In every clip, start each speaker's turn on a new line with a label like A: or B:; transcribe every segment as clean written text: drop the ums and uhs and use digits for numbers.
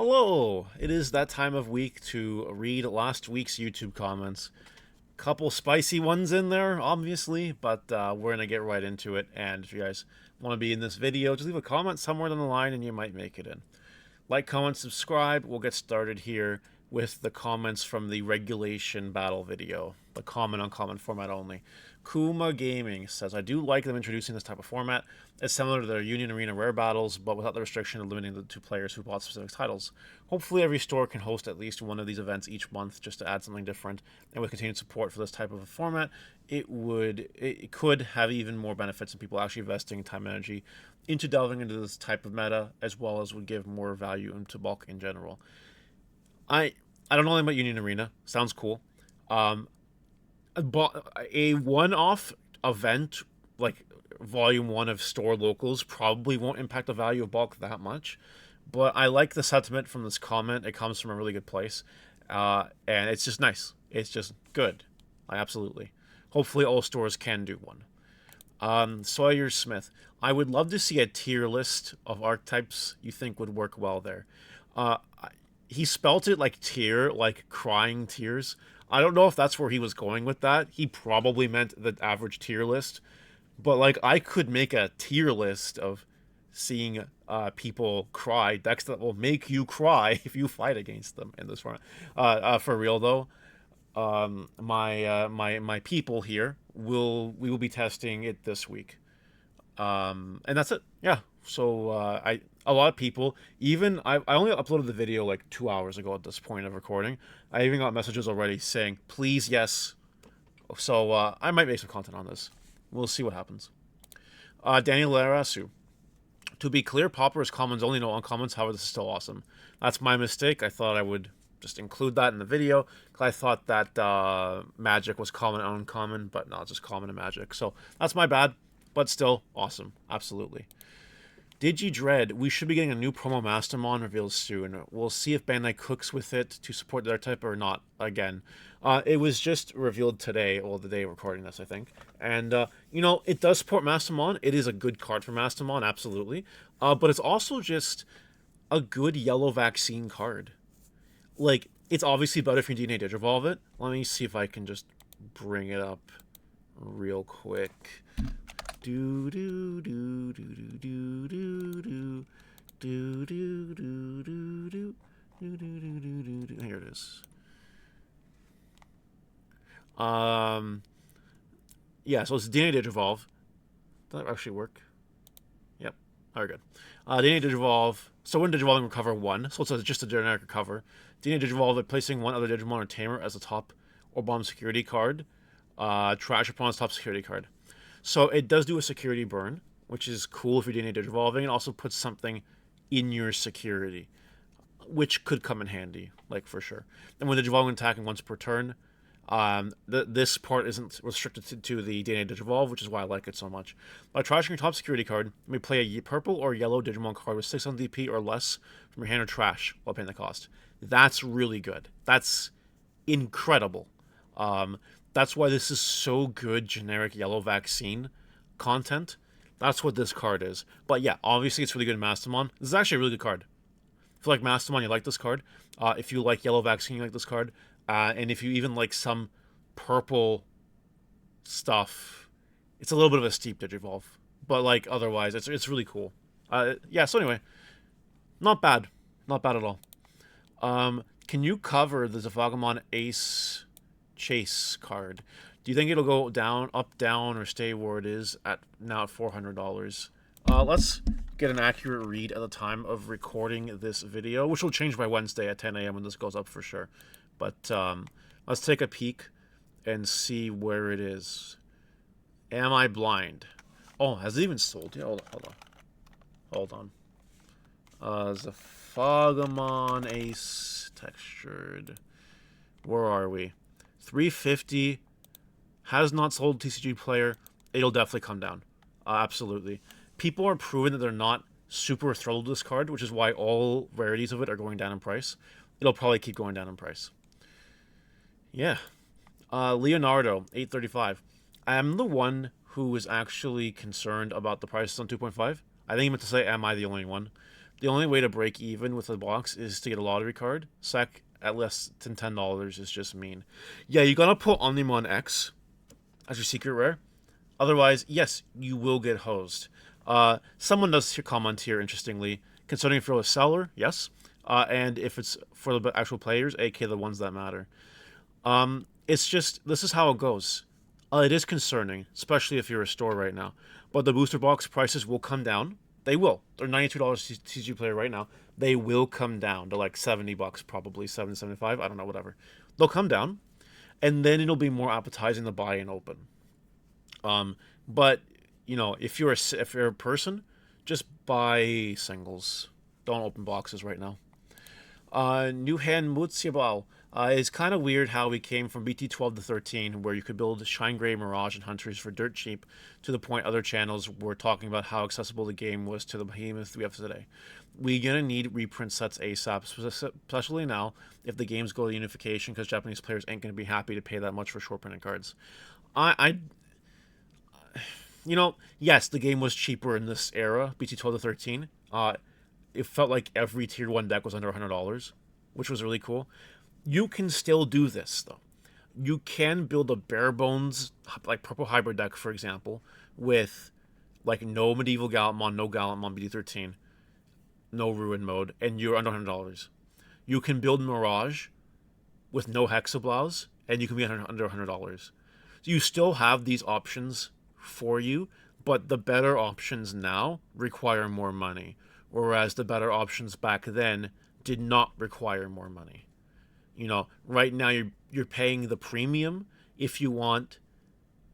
A: Hello! It is that time of week to read last week's YouTube comments. Couple spicy ones in there, obviously, but we're gonna get right into it. And if you guys want to be in this video, just leave a comment somewhere down the line and you might make it in. Like, comment, subscribe. We'll get started here with the comments from the regulation battle video. The common uncommon format only. Kuma Gaming says, I do like them introducing this type of format. It's similar to their Union Arena Rare battles, but without the restriction of limiting the two players who bought specific titles. Hopefully every store can host at least one of these events each month just to add something different. And with continued support for this type of a format, it could have even more benefits and people actually investing time and energy into delving into this type of meta, as well as would give more value into bulk in general. I I don't know anything about Union Arena. Sounds cool. Um, a one-off event like volume one of store locals probably won't impact the value of bulk that much, but I like the sentiment from this comment. It comes from a really good place, and it's just nice. It's just good. I absolutely. Hopefully, all stores can do one. Sawyer Smith. I would love to see a tier list of archetypes you think would work well there. Uh, he spelt it like tear, like crying tears. I don't know if that's where he was going with that. He probably meant the average tier list, but like I could make a tier list of seeing people cry decks that will make you cry if you fight against them in this format. For real though, my people here we will be testing it this week, and that's it. Yeah. So I a lot of people, even I only uploaded the video like 2 hours ago at this point of recording. I even got messages already saying please yes. So I might make some content on this. We'll see what happens. Daniel Larasu. To be clear, Pauper is commons only, no uncommons. However, this is still awesome. That's my mistake. I thought I would just include that in the video because I thought that magic was common and uncommon, but no, it's just common and magic. So that's my bad, but still awesome. Absolutely. DigiDread, we should be getting a new promo Mastemon revealed soon. We'll see if Bandai cooks with it to support their type or not again. It was just revealed today, or the day of recording this, I think. And, it does support Mastemon. It is a good card for Mastemon, absolutely. But it's also just a good yellow vaccine card. Like, it's obviously better if you DNA Digivolve it. Let me see if I can just bring it up real quick. Do do do do do do do do do do do do do do do. Here it is. Yeah, so it's DNA Digivolve. Does that actually work? Yep. Very good. DNA Digivolve. So when Digivolving recover one, so it's just a generic recover. DNA Digivolve, replacing one other Digimon or Tamer as a top or bottom security card. Trash opponent's top security card. So it does do a security burn, which is cool if you're DNA Digivolving. It also puts something in your security, which could come in handy, like for sure. And when Digivolving attacking once per turn, this part isn't restricted to the DNA Digivolve, which is why I like it so much. By trashing your top security card, you may play a purple or yellow Digimon card with 600 DP or less from your hand or trash while paying the cost. That's really good. That's incredible. That's why this is so good generic yellow vaccine content. That's what this card is. But yeah, obviously it's really good in Mastemon. This is actually a really good card. If you like Mastemon, you like this card. If you like yellow vaccine, you like this card. And if you even like some purple stuff, it's a little bit of a steep Digivolve. But like otherwise, it's really cool. Yeah, so anyway, not bad. Not bad at all. Can you cover the Zafagamon Ace Chase card? Do you think it'll go down, up, down, or stay where it is at now at $400? Let's get an accurate read at the time of recording this video, which will change by Wednesday at 10 a.m. when this goes up for sure. But let's take a peek and see where it is. Am I blind? Oh, has it even sold? Yeah, hold on. Zafagamon Ace textured. Where are we? 350 has not sold TCG player. It'll definitely come down. Absolutely. People are proving that they're not super thrilled with this card, which is why all rarities of it are going down in price. It'll probably keep going down in price. Yeah. Leonardo, 835. I am the one who is actually concerned about the prices on 2.5. I think he meant to say, am I the only one? The only way to break even with the box is to get a lottery card. Sec at less than $10 is just mean. Yeah, you gotta put Omnimon X as your secret rare. Otherwise, yes, you will get hosed. Someone does comment here, interestingly, considering if you're a seller, yes. And if it's for the actual players, aka the ones that matter. It's just, this is how it goes. It is concerning, especially if you're a store right now. But the booster box prices will come down. They will. They're $92 TCG player right now. They will come down to like $70, probably 75. I don't know, whatever. They'll come down, and then it'll be more appetizing to buy and open. But you know, if you're a person, just buy singles. Don't open boxes right now. New Hand Mutsiabal. It's kind of weird how we came from BT 12 to 13, where you could build Shine Gray, Mirage, and Hunters for dirt cheap, to the point other channels were talking about how accessible the game was to the behemoth we have today. We're gonna need reprint sets ASAP, especially now if the games go to unification, because Japanese players ain't gonna be happy to pay that much for short printed cards. You know, yes, the game was cheaper in this era, BT 12 to 13. It felt like every tier 1 deck was under $100, which was really cool. You can still do this, though. You can build a bare bones, like purple hybrid deck, for example, with like no medieval Gallantmon, no Gallantmon BD13, no Ruin mode, and you're under $100. You can build Mirage with no Hexablaus, and you can be under $100. So you still have these options for you, but the better options now require more money, whereas the better options back then did not require more money. You know, right now you're paying the premium if you want,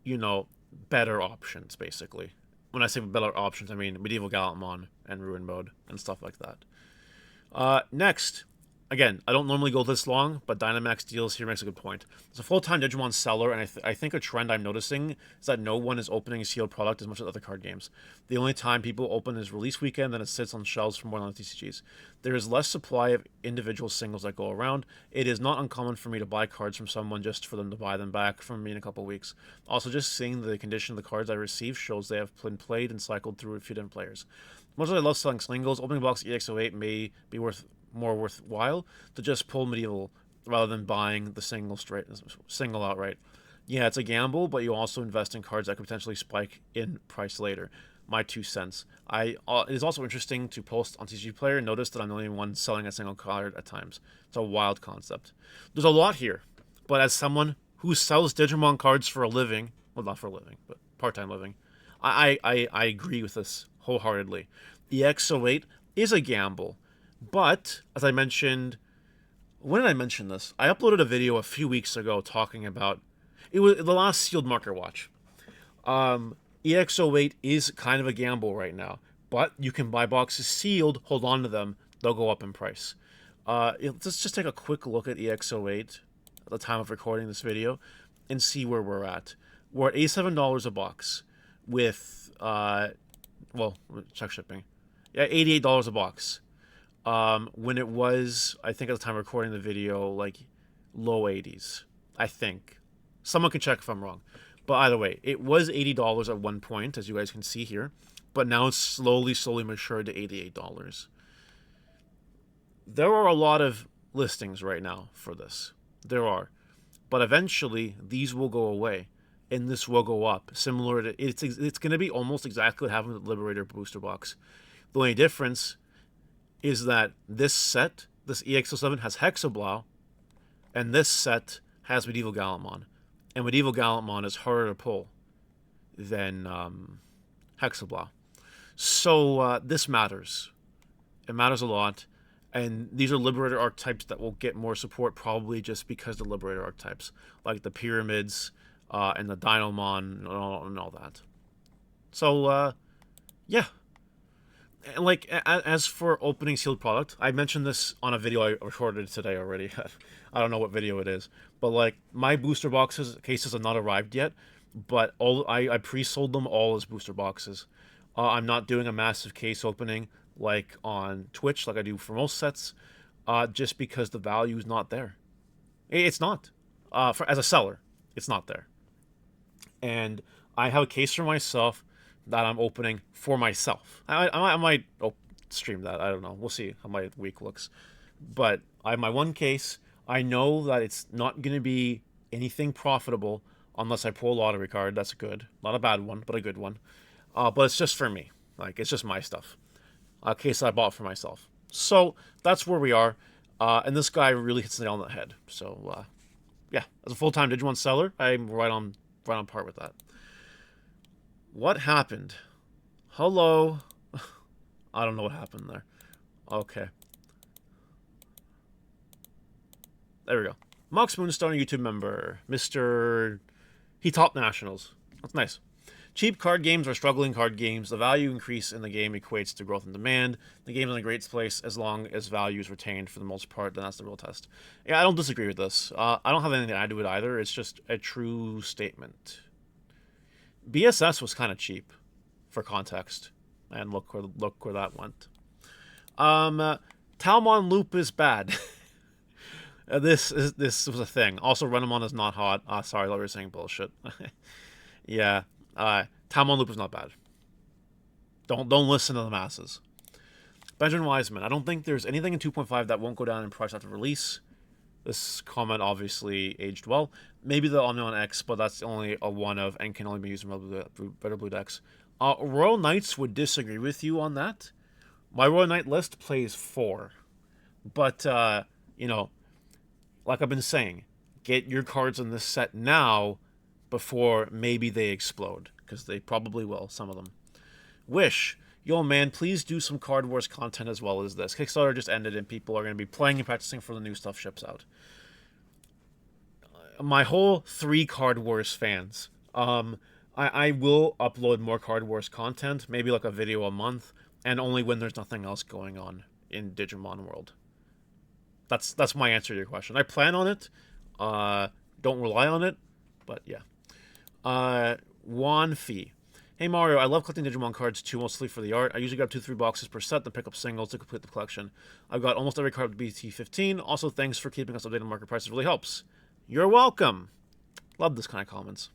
A: you know, better options, basically. When I say better options, I mean Medieval Gallantmon and Ruin Mode and stuff like that. Next, again, I don't normally go this long, but Dynamax Deals here makes a good point. As a full-time Digimon seller, and I think a trend I'm noticing is that no one is opening a sealed product as much as other card games. The only time people open is release weekend, then it sits on shelves for more than TCGs. There is less supply of individual singles that go around. It is not uncommon for me to buy cards from someone just for them to buy them back from me in a couple weeks. Also, just seeing the condition of the cards I receive shows they have been played and cycled through a few different players. Much as I love selling singles, opening box EX08 may be more worthwhile to just pull medieval rather than buying the single outright. Yeah, it's a gamble, but you also invest in cards that could potentially spike in price later. My 2 cents. It is also interesting to post on TCG Player and notice that I'm the only one selling a single card at times. It's a wild concept. There's a lot here, but as someone who sells Digimon cards for a living, well, not for a living, but part-time living, I agree with this wholeheartedly. EX08 is a gamble. But, as I mentioned, when did I mention this? I uploaded a video a few weeks ago talking about, it was the last sealed market watch. EX08 is kind of a gamble right now, but you can buy boxes sealed, hold on to them, they'll go up in price. Let's just take a quick look at EX08 at the time of recording this video and see where we're at. We're at $87 a box with, well, check shipping. Yeah, $88 a box. When it was, I think at the time of recording the video, like low 80s, I think. Someone can check if I'm wrong. But either way, it was $80 at one point, as you guys can see here, but now it's slowly matured to $88. There are a lot of listings right now for this. There are. But eventually, these will go away, and this will go up. Similar to, it's going to be almost exactly what happened with the Liberator booster box. The only difference is that this set, this EX07, has Hexablau, and this set has Medieval Gallantmon. And Medieval Gallantmon is harder to pull than Hexablau. So this matters. It matters a lot. And these are Liberator archetypes that will get more support probably just because the Liberator archetypes, like the Pyramids and the Dinomon and all that. So, yeah. And like, as for opening sealed product, I mentioned this on a video I recorded today already. I don't know what video it is, but like my booster cases have not arrived yet, but I pre-sold them all as booster boxes. I'm not doing a massive case opening like on Twitch, like I do for most sets, just because the value is not there. It's not. As a seller, it's not there. And I have a case for myself that I'm opening for myself. I might stream that. I don't know. We'll see how my week looks. But I have my one case. I know that it's not going to be anything profitable unless I pull a lottery card. That's good. Not a bad one, but a good one. But it's just for me. Like, it's just my stuff. A case I bought for myself. So that's where we are. And this guy really hits the nail on the head. So, yeah, as a full-time Digimon seller, I'm right on par with that. What happened? Hello? I don't know what happened there. Okay. There we go. Mox Moonstone, YouTube member. Mr. He top nationals. That's nice. Cheap card games are struggling card games. The value increase in the game equates to growth and demand. The game is in a great place as long as value is retained for the most part. Then that's the real test. Yeah, I don't disagree with this. I don't have anything to add to it either. It's just a true statement. BSS was kind of cheap, for context, and look where that went. Taomon loop is bad. This was a thing. Also, Renamon is not hot. Sorry, I thought we were saying bullshit. Yeah. Taomon loop is not bad. Don't listen to the masses. Benjamin Wiseman. I don't think there's anything in 2.5 that won't go down in price after release. This comment obviously aged well. Maybe the Omnion X, but that's only a one of and can only be used in Red or Blue decks. Royal Knights would disagree with you on that. My Royal Knight list plays 4. But, you know, like I've been saying, get your cards in this set now before maybe they explode. Because they probably will, some of them. Wish. Yo, man, please do some Card Wars content as well as this. Kickstarter just ended and people are going to be playing and practicing for the new stuff ships out. My whole 3 Card Wars fans. I will upload more Card Wars content, maybe like a video a month, and only when there's nothing else going on in Digimon world. That's my answer to your question. I plan on it. Don't rely on it, but yeah. Juan Fee. Hey Mario, I love collecting Digimon cards too, mostly for the art. I usually grab 2-3 boxes per set, then pick up singles to complete the collection. I've got almost every card with BT15. Also, thanks for keeping us updated on market prices. It really helps. You're welcome. Love this kind of comments.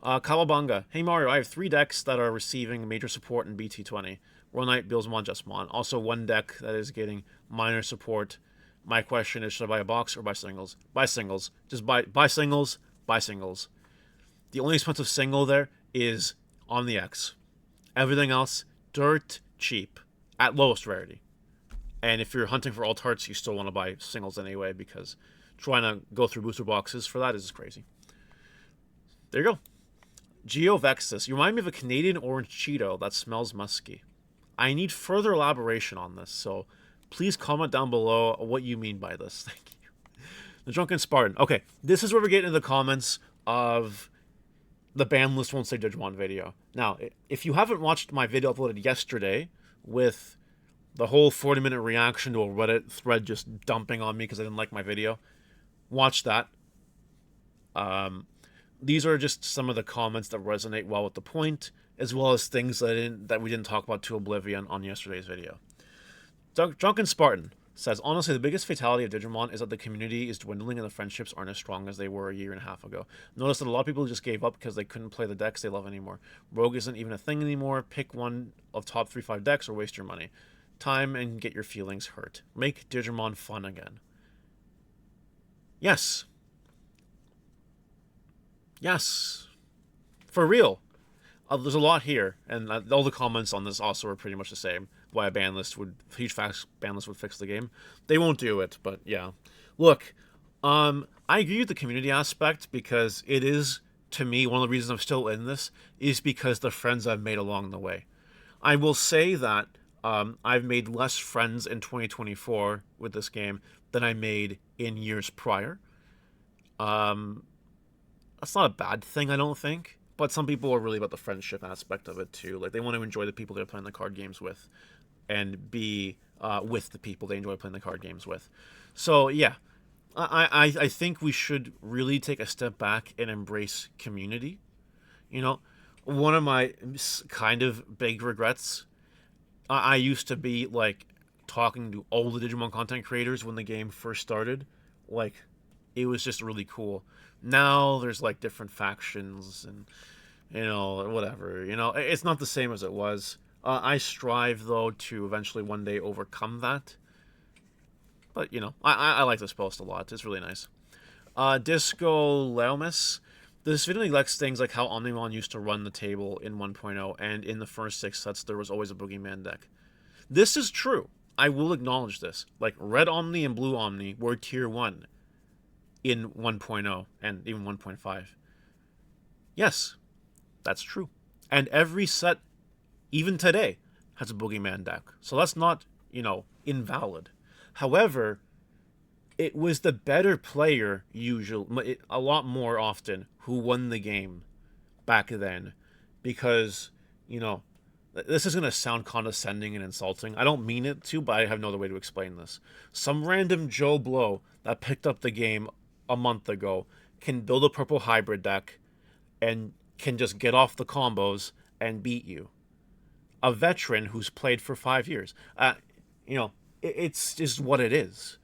A: Kawabanga. Hey Mario, I have 3 decks that are receiving major support in BT20. Royal Knight, Billsmon, Justmon. Also 1 deck that is getting minor support. My question is, should I buy a box or buy singles? Buy singles. Just buy singles. Buy singles. The only expensive single there is on the X. Everything else, dirt cheap. At lowest rarity. And if you're hunting for alt hearts, you still want to buy singles anyway, because trying to go through booster boxes for that is just crazy. There you go. Geovexus. You remind me of a Canadian orange Cheeto that smells musky. I need further elaboration on this, so please comment down below what you mean by this. Thank you. The Drunken Spartan. Okay, this is where we get into the comments of the ban list won't say Digimon video. Now, if you haven't watched my video uploaded yesterday with the whole 40-minute reaction to a Reddit thread just dumping on me because I didn't like my video, watch that. These are just some of the comments that resonate well with the point, as well as things that we didn't talk about to oblivion on yesterday's video. Drunken Spartan says, honestly, the biggest fatality of Digimon is that the community is dwindling and the friendships aren't as strong as they were a year and a half ago. Notice that a lot of people just gave up because they couldn't play the decks they love anymore. Rogue isn't even a thing anymore. Pick one of top 3-5 decks or waste your money. Time and get your feelings hurt. Make Digimon fun again. Yes. Yes. For real. There's a lot here, and all the comments on this also are pretty much the same. Why a huge fast ban list would fix the game. They won't do it, but yeah. Look, I agree with the community aspect because it is, to me, one of the reasons I'm still in this is because the friends I've made along the way. I will say that I've made less friends in 2024 with this game than I made in years prior. That's not a bad thing, I don't think. But some people are really about the friendship aspect of it too. Like, they want to enjoy the people they're playing the card games with, and be with the people they enjoy playing the card games with. So yeah, I think we should really take a step back and embrace community. You know, one of my kind of big regrets, I used to be like talking to all the Digimon content creators when the game first started. Like, it was just really cool. Now there's like different factions and, you know, whatever. You know, it's not the same as it was. I strive, though, to eventually one day overcome that. But, you know, I like this post a lot. It's really nice. Disco Leomis. This video neglects things like how Omnimon used to run the table in 1.0, and in the first 6 sets, there was always a Boogeyman deck. This is true. I will acknowledge this. Like, Red Omni and Blue Omni were Tier 1 in 1.0 and even 1.5. Yes, that's true. And every set, even today, has a Boogeyman deck. So that's not, you know, invalid. However, it was the better player, usually, a lot more often, who won the game back then. Because, you know, this is going to sound condescending and insulting. I don't mean it to, but I have no other way to explain this. Some random Joe Blow that picked up the game a month ago can build a purple hybrid deck and can just get off the combos and beat you. A veteran who's played for 5 years. You know, it's just what it is.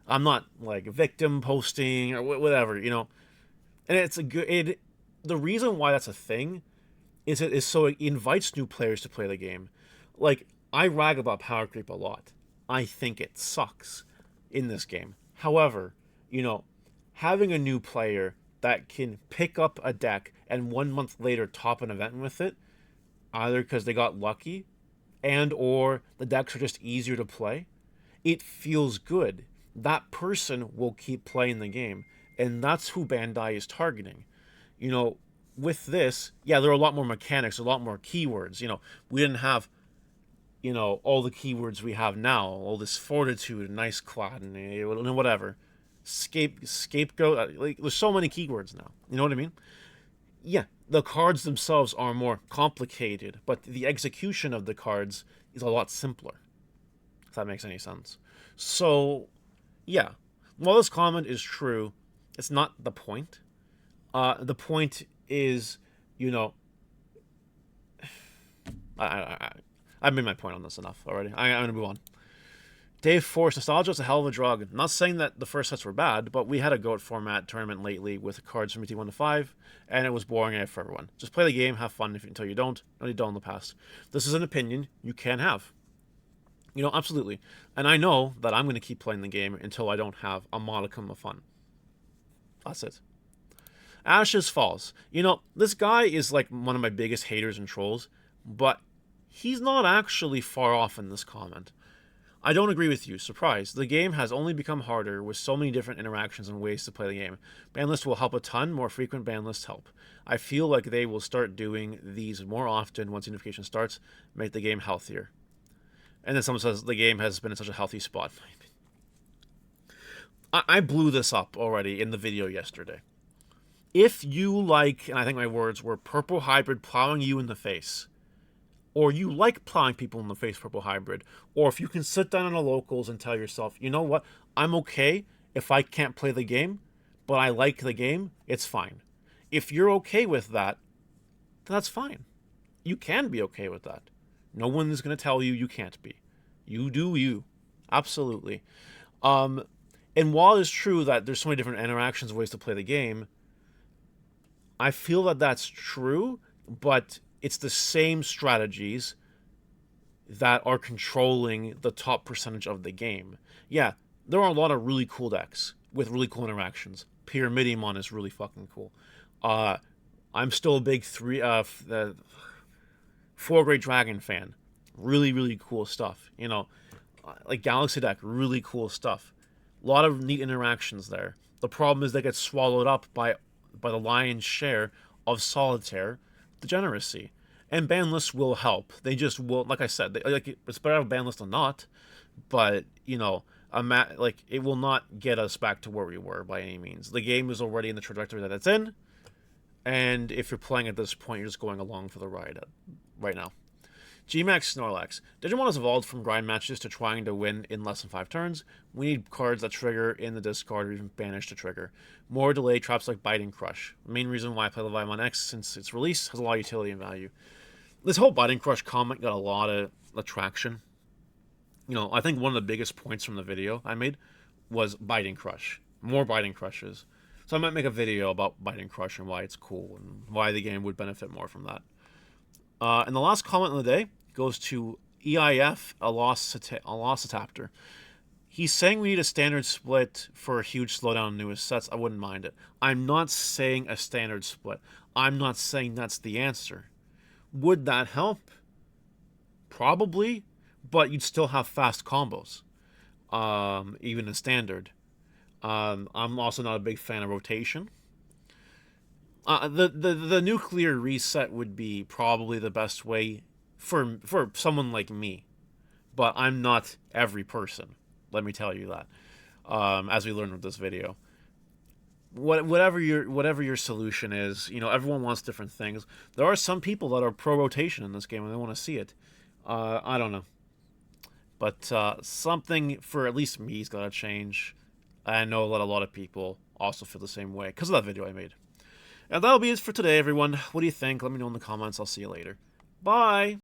A: I'm not like victim posting or whatever, you know. And it's a good. The reason why that's a thing is so it invites new players to play the game. Like, I rag about power creep a lot. I think it sucks in this game. However, you know, having a new player that can pick up a deck and 1 month later top an event with it, either because they got lucky and or the decks are just easier to play, it feels good. That person will keep playing the game, and that's who Bandai is targeting. You know, with this, yeah, there are a lot more mechanics, a lot more keywords. You know, we didn't have, you know, all the keywords we have now, all this fortitude, nice clad, and whatever. Scapegoat, like, there's so many keywords now. You know what I mean? Yeah, the cards themselves are more complicated, but the execution of the cards is a lot simpler. If that makes any sense. So, yeah, while this comment is true, it's not the point. The point is, you know, I made my point on this enough already. I'm going to move on. Dave Force, nostalgia is a hell of a drug. I'm not saying that the first sets were bad, but we had a GOAT format tournament lately with cards from ET1 to 5, and it was boring for everyone. Just play the game, have fun until you don't. No, you don't in the past. This is an opinion you can have. You know, absolutely. And I know that I'm going to keep playing the game until I don't have a modicum of fun. That's it. Ashes Falls. You know, this guy is like one of my biggest haters and trolls, but he's not actually far off in this comment. I don't agree with you. Surprise. The game has only become harder with so many different interactions and ways to play the game. Ban lists will help a ton. More frequent ban lists help. I feel like they will start doing these more often once unification starts, make the game healthier. And then someone says the game has been in such a healthy spot. I blew this up already in the video yesterday. If you like, and I think my words were, purple hybrid plowing you in the face, or you like plowing people in the face, purple hybrid, or if you can sit down in the locals and tell yourself, you know what, I'm okay if I can't play the game, but I like the game, it's fine. If you're okay with that, then that's fine. You can be okay with that. No one is going to tell you you can't be. You do you. Absolutely. And while it's true that there's so many different interactions, ways to play the game, I feel that that's true, but it's the same strategies that are controlling the top percentage of the game. Yeah, there are a lot of really cool decks with really cool interactions. Pyramidimon is really fucking cool. I'm still a big 4 Great Dragon fan. Really, really cool stuff. You know, like Galaxy deck, really cool stuff. A lot of neat interactions there. The problem is they get swallowed up by the lion's share of Solitaire degeneracy. And ban lists will help. They just will, like I said, it's better to have a ban list than not, but, you know, it will not get us back to where we were by any means. The game is already in the trajectory that it's in, and if you're playing at this point, you're just going along for the ride right now. Gmax Snorlax. Digimon has evolved from grind matches to trying to win in less than 5 turns. We need cards that trigger in the discard or even banish to trigger. More delay traps like Biting Crush. The main reason why I play Leviathan X since its release has a lot of utility and value. This whole Biting Crush comment got a lot of attraction. You know, I think one of the biggest points from the video I made was Biting Crush. More Biting Crushes. So I might make a video about Biting Crush and why it's cool and why the game would benefit more from that. And the last comment of the day goes to EIF, a loss adapter. He's saying we need a standard split for a huge slowdown in newest sets. I wouldn't mind it. I'm not saying a standard split. I'm not saying that's the answer. Would that help? Probably, but you'd still have fast combos, even in standard. I'm also not a big fan of rotation. The nuclear reset would be probably the best way for someone like me, but I'm not every person. Let me tell you that. As we learned with this video, whatever your solution is, everyone wants different things. There are some people that are pro rotation in this game and they want to see it. I don't know, but something for at least me's got to change. I know that a lot of people also feel the same way because of that video I made. And that'll be it for today, everyone. What do you think? Let me know in the comments. I'll see you later. Bye!